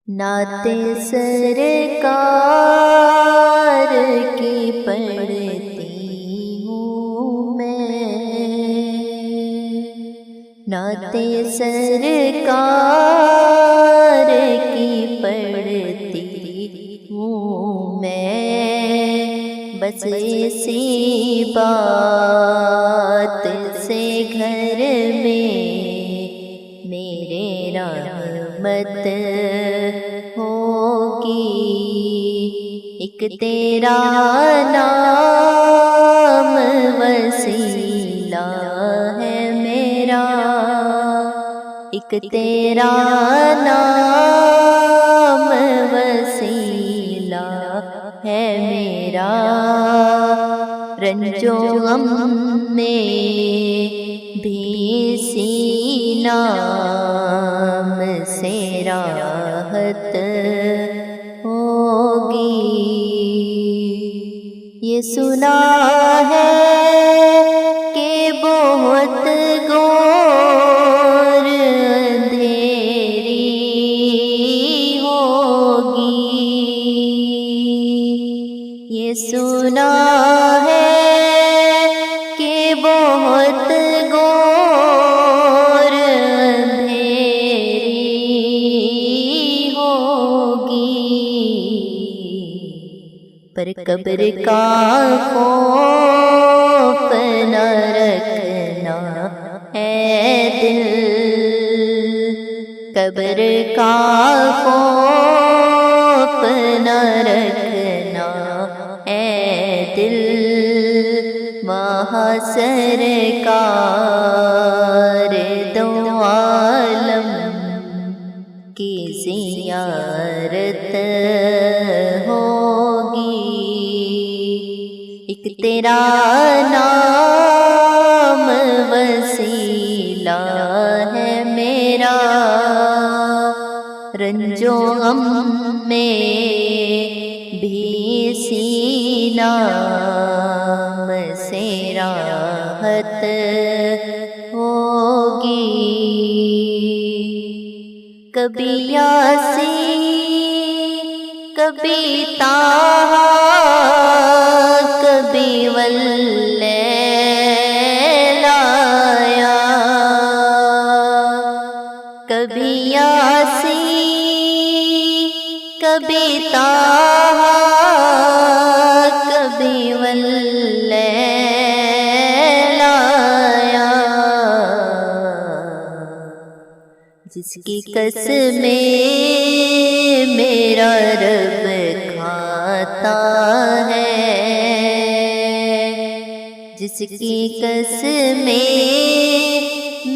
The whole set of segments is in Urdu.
نعت سرکار کی پڑھتی ہوں میں، نعت سرکار کی پڑھتی ہوں میں، بس اسی بات سے گھر میں میرے رحمت ہوگی، ایک تیرا نام وسیلہ ہے میرا، ایک تیرا نام وسیلہ ہے میرا، رنج و غم میں بھی اسی نام سے راحت ہوگی، یہ سنا ہے کہ بہت گھور اندھیری ہوگی، یہ سنا ہے کہ بہت گھور اندھیری ہوگی، پر قبر کا خوف نہ رکھنا ہے دل، قبر کا خوف نہ رکھنا ہے دل، وہاں سرکار دو عالم کی زیارت ہوگی، ایک تیرا نام وسیلہ ہے میرا، رنج و غم میں بھی اسی نام سے راحت ہوگی، کبھی یاسی کبھی طٰہٰ کبھی واللیل آیا، کبھی یاسی کبھی طٰہٰ کبھی واللیل آیا، جس کی قسمیں میرا رب کھاتا ہے، جس کی قسمیں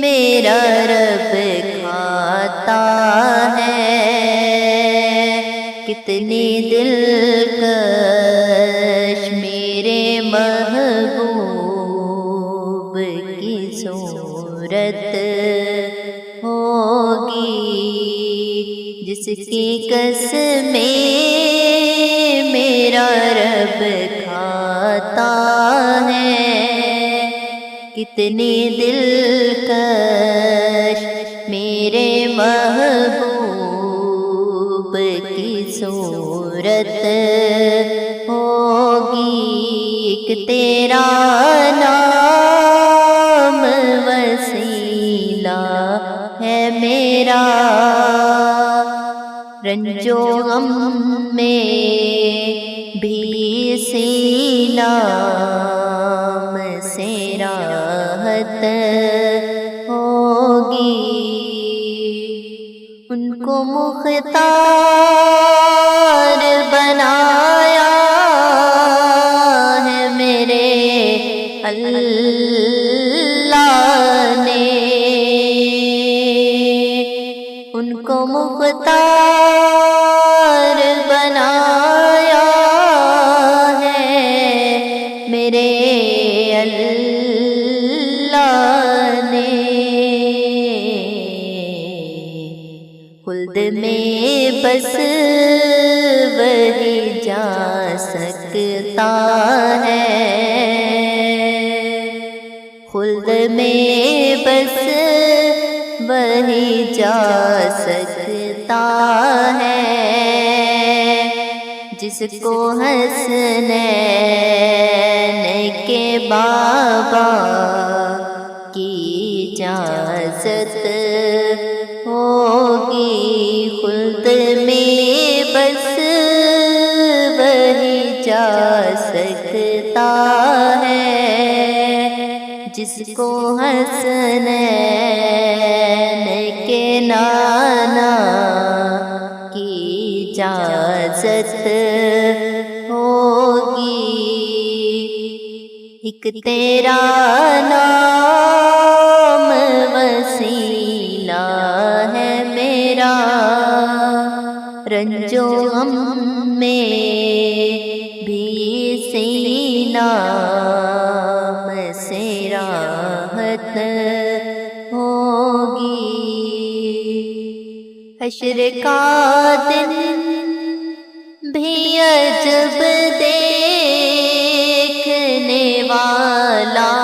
میرا رب کھاتا ہے، کتنی دلکش میرے محبوب کی صورت ہوگی، جس کی قسمیں میرا رب کھاتا ہے، کتنی دلکش میرے محبوب کی صورت ہوگی، ایک تیرا نام وسیلہ ہے میرا، رنج و غم میں بھی اسی نام سے راحت ہوگی، ان کو مختار بنایا ہے میرے اللہ نے، ان کو مختار بنایا ہے میرے اللہ نے، خلد میں بس وہی جا سکتا ہے، خلد میں بس وہی جا سکتا سکتا ہے، جس کو حسنین کے بابا کی اجازت ہوگی، خلد میں بس وہی جا سکتا ہے، جس کو حسنین کے نانا کی اجازت ہوگی۔ ایک تیرا نام وسیلہ ہے میرا، رنج و غم میں بھی سینہ سے راحت ہوگی۔ حشر کا دن بھی عجب دیکھنے والا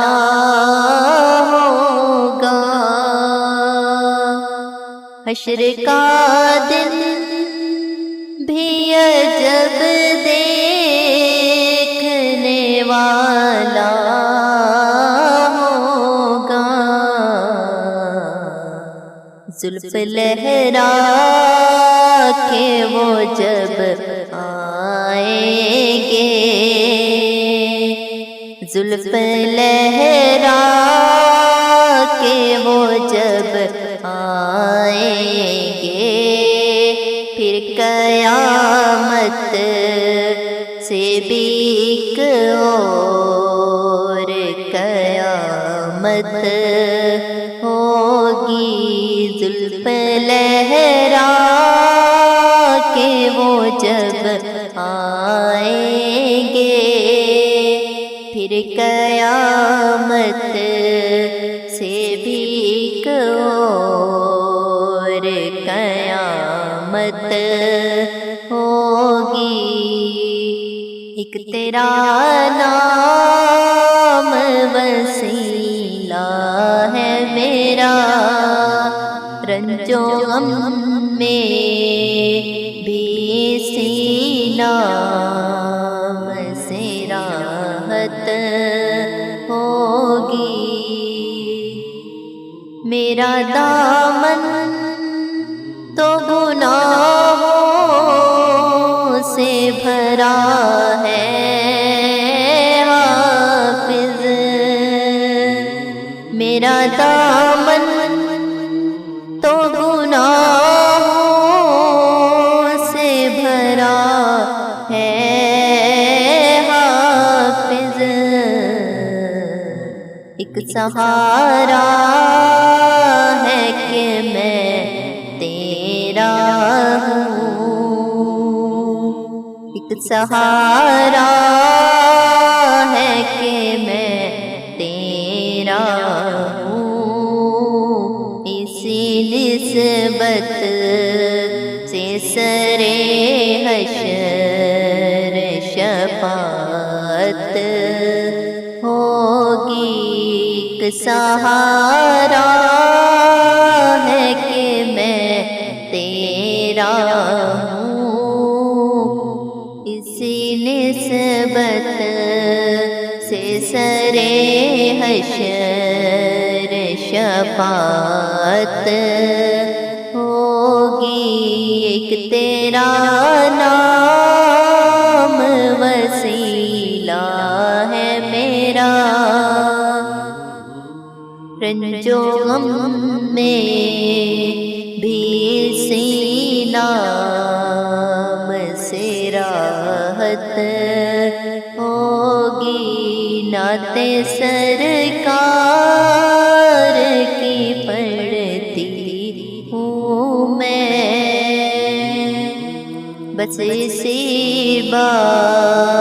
ہوگا، حشر کا دن بھی عجب دیکھنے والا ہوگا، زلف لہرا کے وہ جب آئیں گے، زلف لہرا کے وہ جب آئیں گے، پھر قیامت سے بھی ایک اور قیامت ہوگی، زلف لہرا کے وہ جب آئیں گے، پھر قیامت سے بھی ایک اور قیامت ہوگی۔ ایک تیرا نام وسیلہ ہے میرا، رنج و غم میں بھی سینہ سے راحت ہوگی۔ میرا دامن تو گناہوں سے بھرا ہے حافظ، میرا دامن تو گناہوں سے بھرا ہے حافظ، ایک سہارا ہے کہ میں تیرا ہوں، ایک سہارا ہے کہ میں تیرا ہوں، اسی نسبت سے سرے حشر شفاعت ہوگی، ایک سہارا ہے کہ میں تیرا ہوں، اسی نسبت سے سرے حشر شفاعت ہوگی۔ ایک تیرا نام وسیلہ ہے میرا، رنج و غم میں بھی سینہ سے راحت ہوگی، نعت سرکار کی پڑھتی ہوں میں، بس اسی بات